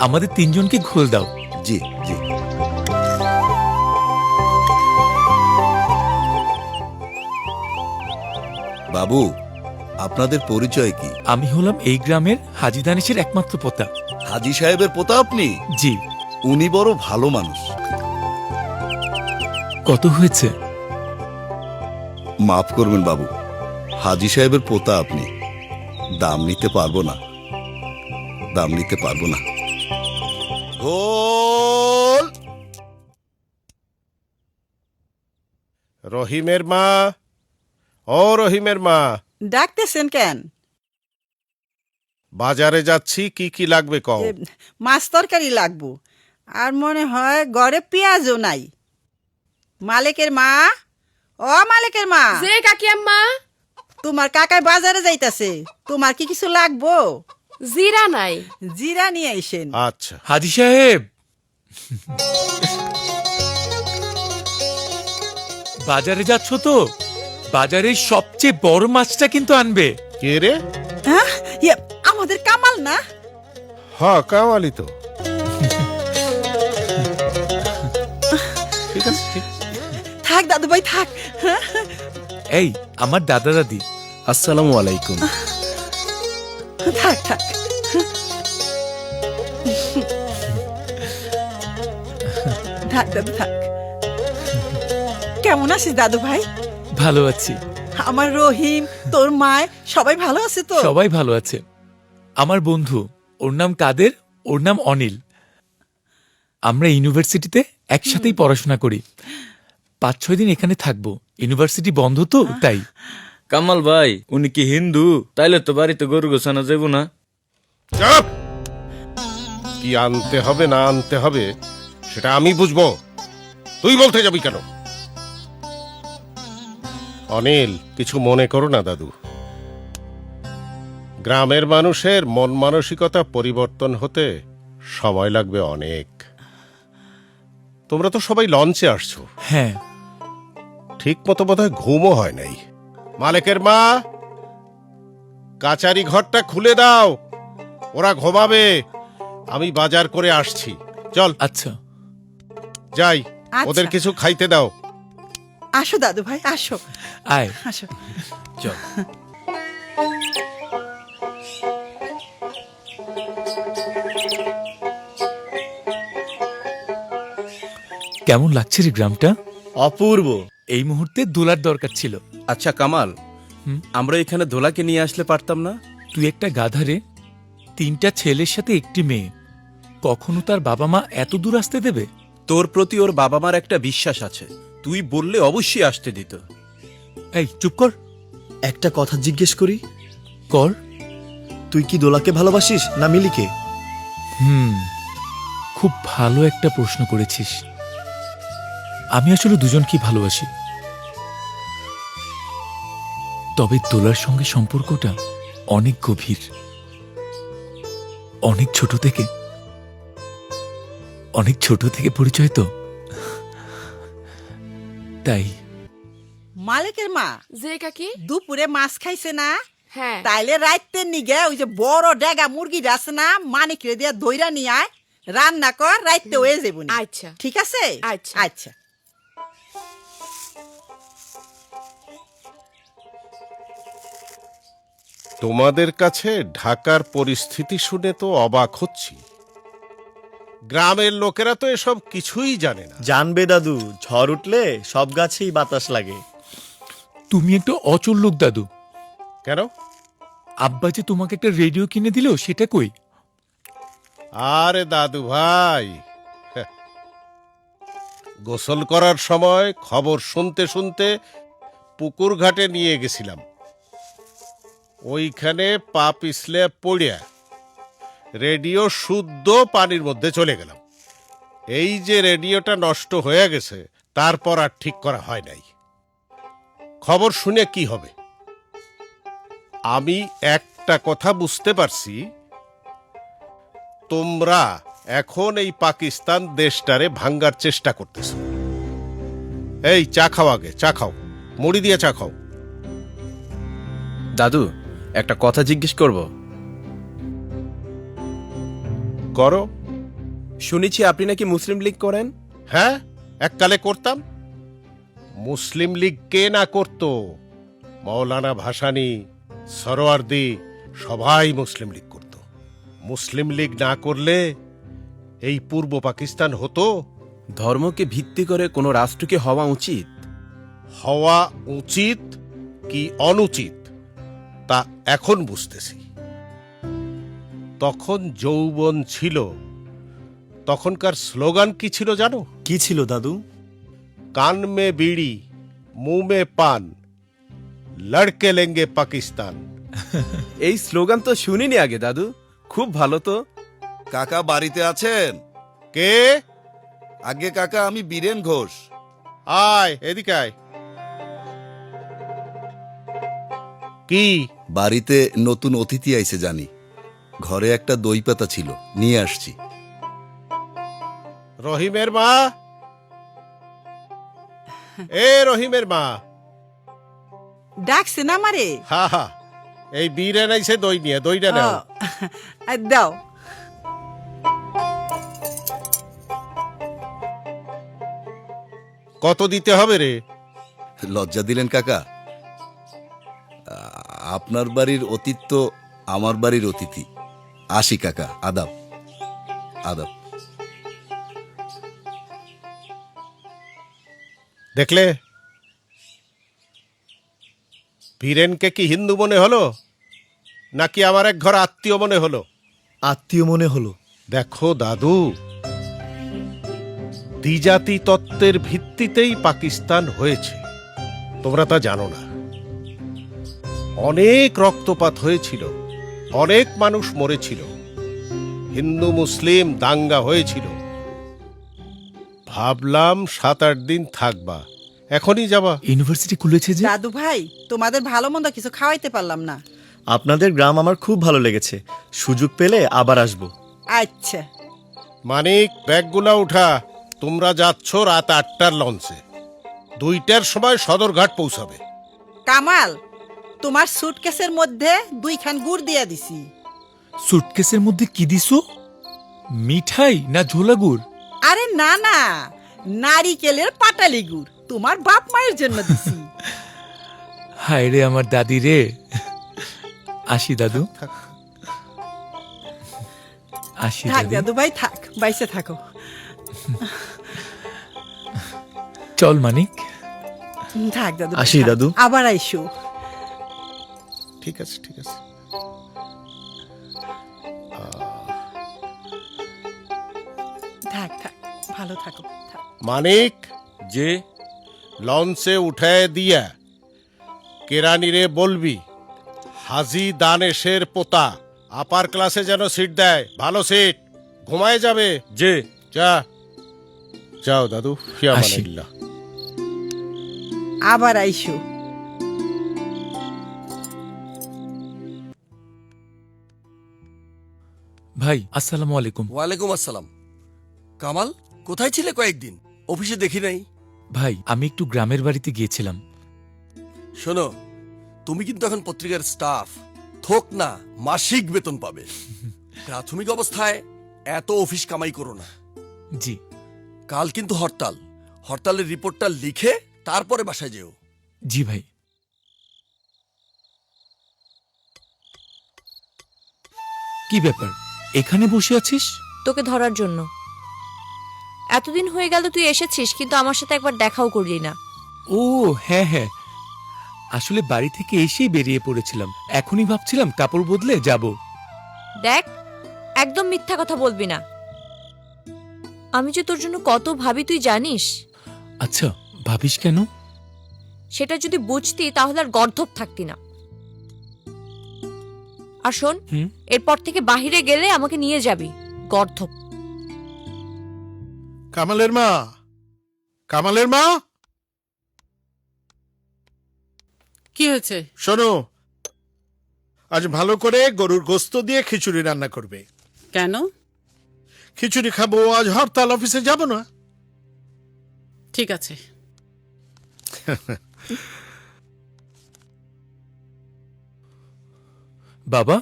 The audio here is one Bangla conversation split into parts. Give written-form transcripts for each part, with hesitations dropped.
আমাদের তিনজনকে ঘোল দাও। জি জি। বাবু, আপনাদের পরিচয় কি? আমি হলাম এই গ্রামের হাজী দানেশের একমাত্র পোতা। হাজী সাহেবের পোতা আপনি? জি। উনি বড় ভালো মানুষ। কত হয়েছে? মাফ করবেন বাবু, হাজী সাহেবের পোতা আপনি, দাম নিতে পারবো না, দাম নিতে পারবো না। গোল। রহিমের মা, ও রহিমের মা, ডাকতেছেন কেন? বাজারে যাচ্ছি, কি কি লাগবে কও। মাছ তরকারি লাগবো, আর মনে হয় ঘরে পেঁয়াজও নাই। মালিকের মা, ও মালিকের মা। যে কাকি আম্মা? তোমার কাকাই বাজারে যাইতাছে, তোমার কি কিছু লাগবো? জিরা নাই। জিরা নিয়ে আইসেন। আচ্ছা। হাজী সাহেব, বাজারে যাচ্ছ তো? বাজারের সবচেয়ে বড় মাছটা কিন্তু আনবে। কে রে? হ্যাঁ, আমাদের কামাল না? হ্যাঁ, কামালি তো। ঠিক আছে, ঠিক। থাক দাদু ভাই থাক। এই আমার দাদা দাদি। আসসালামু আলাইকুম। থাক থাক। থাক দাদু থাক। কেমন আছিস দাদু ভাই? ভালো আছি। আমার রহিম, তোর মায় সবাই ভালো আছে তো? সবাই ভালো আছে। আমার বন্ধু, ওর নাম কাদের, ওর নাম অনিল। আমরা ইউনিভার্সিটিতে একসাথেই পড়াশোনা করি। 5-6 দিন এখানে থাকবো, ইউনিভার্সিটি বন্ধ তো তাই। কামাল ভাই, উনি কি হিন্দু? তাইলে তো বাড়িতে গরু গোছানো যাব না। চুপ! কি আনতে হবে না আনতে হবে সেটা আমি বুঝবো, তুই বলতে যাবি কেন? অনিল, কিছু মনে করো না দাদু। গ্রামের মানুষের মন মানসিকতা পরিবর্তন হতে সময় লাগবে অনেক। তোমরা তো সবাই লঞ্চে আসছো, হ্যাঁ। ঠিক মতো বোধহয় ঘুমও হয় নাই। মালিকের মা, কাচারি ঘরটা খুলে দাও, ওরা ঘুমাবে। আমি বাজার করে আসছি, চল। আচ্ছা যাই, আচ্ছা। ওদের কিছু খাইতে দাও। আসো দাদু ভাই আসো আয় আসো। চল। কেমন লাগছে রে গ্রামটা? অপূর্ব। এই মুহূর্তে দোলার দরকার ছিল। আচ্ছা কামাল, হুম? আমরা এখানে দোলাকে নিয়ে আসলে পারতাম না? তুই একটা গাধারে, 3টা ছেলের সাথে একটি মেয়ে, কখনো তার বাবা মা এত দূর আসতে দেবে? তোর প্রতি ওর বাবা মার একটা বিশ্বাস আছে, তুই বললে অবশ্যই আসতে দিত। এই চুপ কর। একটা কথা জিজ্ঞেস করি, কর। তুই কি দোলাকে ভালোবাসিস না মিলিকে? খুব ভালো একটা প্রশ্ন করেছিস। আমি আসলে দুজনকেই ভালোবাসি, তবে দোলার সঙ্গে সম্পর্কটা অনেক গভীর, অনেক ছোট থেকে পরিচয় তো, তাই। মালিকের মা, যে কাকি? দুপুরে মাছ খাইছে না? হ্যাঁ। তাইলে রাইতে নিগে ওই যে বড় ডেগা মুরগিটা আছে না, মানিক রে দিয়া দইরা নিয়ে আয়, রান্না কর, রাইতে হয়ে যাবো। আচ্ছা ঠিক আছে? আচ্ছা। আচ্ছা। তোমাদের কাছে ঢাকার পরিস্থিতি শুনে তো অবাক হচ্ছি। গ্রামের লোকেরা তো এসব কিছুই জানে না। জানবে দাদু, ঝড় উঠলে সব গাছেই বাতাস লাগে। তুমি একটা অচল লোক দাদু। কেন? আব্বা যে তোমাকে একটা রেডিও কিনে দিল, সেটা কই? আরে দাদু ভাই, গোসল করার সময় খবর শুনতে শুনতে পুকুর ঘাটে নিয়ে গেছিলাম। ওইখানে পা পিছলে পড়িয়া রেডিও শুদ্ধ পানির মধ্যে চলে গেলাম। এই যে রেডিওটা নষ্ট হয়ে গেছে, তারপর আর ঠিক করা হয় নাই। খবর শুনে কি হবে? আমি একটা কথা বুঝতে পারছি, তোমরা এখন এই পাকিস্তান দেশটারে ভাঙ্গার চেষ্টা করতেছ। এই চা খাও, আগে চা খাও, মুড়ি দিয়ে চা খাও। দাদু, একটা কথা জিজ্ঞেস করব? করো। শুনেছি আপনি নাকি মুসলিম লীগ করেন। হ্যাঁ, এককালে করতাম। মুসলিম লীগ কে না করত? মৌলানা ভাসানী, সরোয়ার্দী সবাই মুসলিম লীগ করত। মুসলিম লীগ না করলে এই পূর্ব পাকিস্তান হতো? ধর্মকে ভিত্তি করে কোনো রাষ্ট্রকে হওয়া উচিত। হওয়া উচিত কি অনুচিত তা এখন বুঝতেছি। তখন যৌবন ছিল, তখনকার স্লোগান কি ছিল জানো? কি ছিল দাদু? কান মে বিড়ি, মুঁ মে পান, লড়কে লেঙ্গে পাকিস্তান। এই স্লোগান তো শুনিনি আগে দাদু, খুব ভালো তো। কাকা বাড়িতে আছেন? কে? আগে কাকা, আমি বীরেন ঘোষ। আয় এদিকে আয়। কি? বাড়িতে নতুন অতিথি আইছে জানি, ঘরে একটা দই পাতা ছিল, নিয়ে আসছি। রহিমের মা, এ রহিমের মা। ডাকছে না মারে? হা হা, এই বীরে নাইছে দই নিয়ে, দইটা নাও। দাও। কত দিতে হবে রে? লজ্জা দিলেন কাকা। আপনার বাড়ির অতিথি তো আমার বাড়ির অতিথি। আসি কাকা, আদাব আদাব। দেখলে, বীরেনকে কি হিন্দু মনে হলো নাকি আমার এক ঘর আত্মীয় মনে হলো? আত্মীয় মনে হলো। দেখো দাদু, দ্বিজাতি তত্ত্বের ভিত্তিতেই পাকিস্তান হয়েছে, তোমরা তা জানো না। অনেক রক্তপাত হয়েছিল, অনেক মানুষ মরেছিল, হিন্দু মুসলিম দাঙ্গা হয়েছিল। ভাবলাম 7-8 দিন থাকবা, এখনই যাবা? ইউনিভার্সিটি খুলেছে যে। দাদু ভাই, তোমাদের ভালো মন্দ কিছু খাওয়াইতে পারলাম না। আপনাদের গ্রাম আমার খুব ভালো লেগেছে, সুযোগ পেলে আবার আসবো। আচ্ছা। মানিক, ব্যাগগুলা উঠা। তোমরা যাচ্ছ রাত 8টার লঞ্চে, 2টার সময় সদরঘাট পৌঁছাবে। কামাল, তোমার সুটকেসের মধ্যে 2খান গুড় দিয়া দিছি। সুটকেসের মধ্যে কি দিছো? মিঠাই না ঝোলা গুড়? আরে না না, নারিকেলের পাটালি গুড়, তোমার বাপ মায়ের জন্য দিছি। হায় রে আমার দাদি রে। আসি দাদু, আসি থাক দাদি। দাদু ভাই, থাক, বাইসে থাকো। চল মানিক। থাক দাদু ভাই, আসি থাক। দাদু। আবার আইসো। ঠিক আছে, ঠিক আছে। থাক থাক, ভালো থাকো, থাক। মানিক, যে লঞ্চে উঠায় দিয়া কেরানিরে বলবি হাজি দানেশের পোতা আপার ক্লাসে যেন সিট দেয়, ভালো সিট, ঘুমায় যাবে। যে যা, যাও দাদু, ফিয়া আসি। মানিল্লাহ। আবার আইসো। ভাই আসসালামু আলাইকুম। ওয়ালাইকুম আসসালাম। কামাল, কোথায় ছিলে কয়েকদিন? অফিসে দেখি নাই। ভাই আমি একটু গ্রামের বাড়িতে গিয়েছিলাম। শোনো, তুমি কিন্তু এখন পত্রিকার স্টাফ, থোক না মাসিক বেতন পাবে। প্রাথমিক অবস্থায় এত অফিস কামাই করো না। জি। কাল কিন্তু হরতাল, হরতালের রিপোর্টটা লিখে তারপরে বাসায় যেও। জি ভাই। কি ব্যাপার, এখানে বসে আছিস? তোকে ধরার জন্য। এতদিন হয়ে গেল তুই এসেছিস, কিন্তু আমার সাথে একবার দেখাও করলি না। ও হ্যাঁ হ্যাঁ, আসলে বাড়ি থেকে এসেই বেরিয়ে পড়েছিলাম, এখনই ভাবছিলাম কাপড় বদলে যাব। দেখ, একদম মিথ্যা কথা বলবি না। আমি যে তোর জন্য কত ভাবি তুই জানিস? আচ্ছা, ভাবিস কেন? সেটা যদি বুঝতি তাহলে আর গর্ধব থাকতি না। আর শোন, হুম? এরপর থেকে বাহিরে গেলে আমাকে নিয়ে যাবি, গর্ধব। কামালের মা, কামালের মা, কি হয়েছে? শোনো, আজ ভালো করে গরুর গোস্ত দিয়ে খিচুড়ি রান্না করবে। কেন? খিচুড়ি খাবো, আজ হরতাল, অফিসে যাব না। ঠিক আছে। বাবা,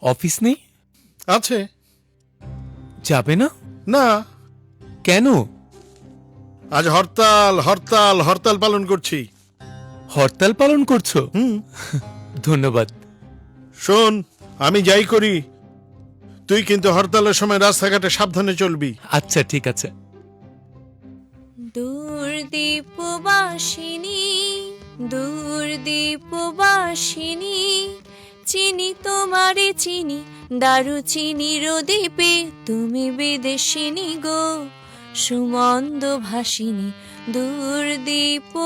অফিস নেই? আছে। যাবে না? না, কেন? আজ হরতাল হরতাল হরতাল পালন করছি। হরতাল পালন করছো? ধন্যবাদ। শোন, আমি যাই করি, তুই কিন্তু হরতালের সময় রাস্তাঘাটে সাবধানে চলবি। আচ্ছা ঠিক আছে। দূরদীপবাসিনী দূরদীপবাসিনী চিনি তোমারে চিনি দারুচিনির দ্বীপে তুমি বিদেশিনী গো সুমন্দ ভাসিনী দূরদীপবাসিনী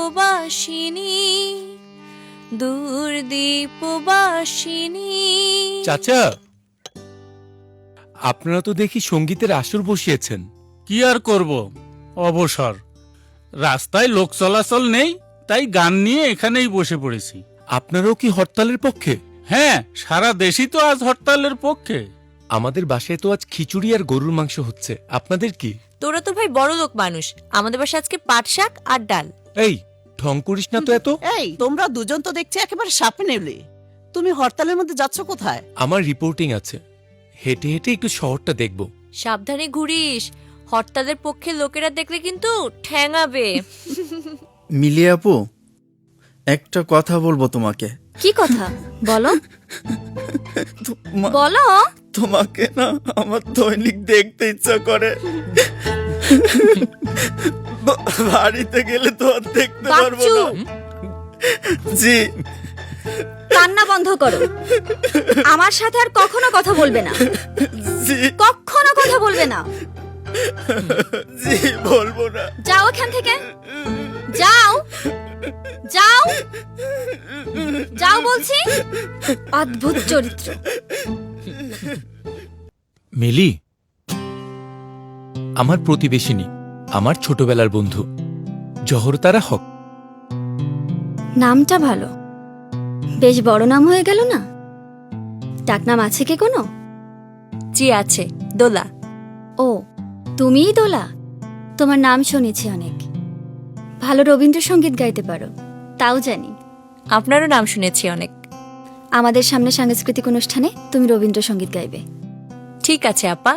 দূরদীপবাসিনী। চাচা, আপনারা তো দেখি সঙ্গীতের আসর বসিয়েছেন। কি আর করব, অবসর। রাস্তায় লোক চলাচল নেই, তাই গান নিয়ে এখানেই বসে পড়েছি। আপনারাও কি হরতালের পক্ষে? হ্যাঁ, সারা দেশই তো আজ হরতালের পক্ষে। আমাদের বাসায় তো আজ খিচুড়ি আর গরুর মাংস হচ্ছে। আপনাদের কি? তোরা তো ভাই বড় লোক মানুষ, আমাদের বাসায় আজকে পাট শাক আর ডাল। এই ঢং করিস না তো এত। এই তোমরা দুজন তো দেখছি একেবারে সাপে নেলে। তুমি হরতালের মধ্যে যাচ্ছ কোথায়? আমার রিপোর্টিং আছে, হেঁটে হেঁটে একটু শহরটা দেখব। সাবধানে ঘুরিস, হরতালের পক্ষে লোকেরা দেখলে কিন্তু ঠ্যাঙাবে। মিলি আপু, একটা কথা বলবো তোমাকে। কি কথা বলো? বলো। তোমাকে না আমার দৈনিক দেখতে ইচ্ছা করে। বাড়িতে গেলে তো আর দেখতে পারবো না। জি, কান্না বন্ধ করো। আমার সাথে আর কখনো কথা বলবে না, জি, কখনো কথা বলবে না। জি, বলবো না। যাও এখান থেকে, যাও যাও যাও বলছি। অদ্ভুত চরিত্র। মিলি আমার প্রতিবেশিনী, আমার ছোটবেলার বন্ধু জহরতারা হক। নামটা ভালো, বেশ বড় নাম হয়ে গেল না? ডাকনাম আছে কি কোনো? জি আছে, দোলা। ও, তুমিই দোলা? তোমার নাম শুনেছি অনেক। ভালো রবীন্দ্রসঙ্গীত গাইতে পারো, তাও জানি। আপনারও নাম শুনেছি অনেক। আমাদের সামনে সাংস্কৃতিক অনুষ্ঠানে তুমি রবীন্দ্রসঙ্গীত গাইবে। ঠিক আছে আপা।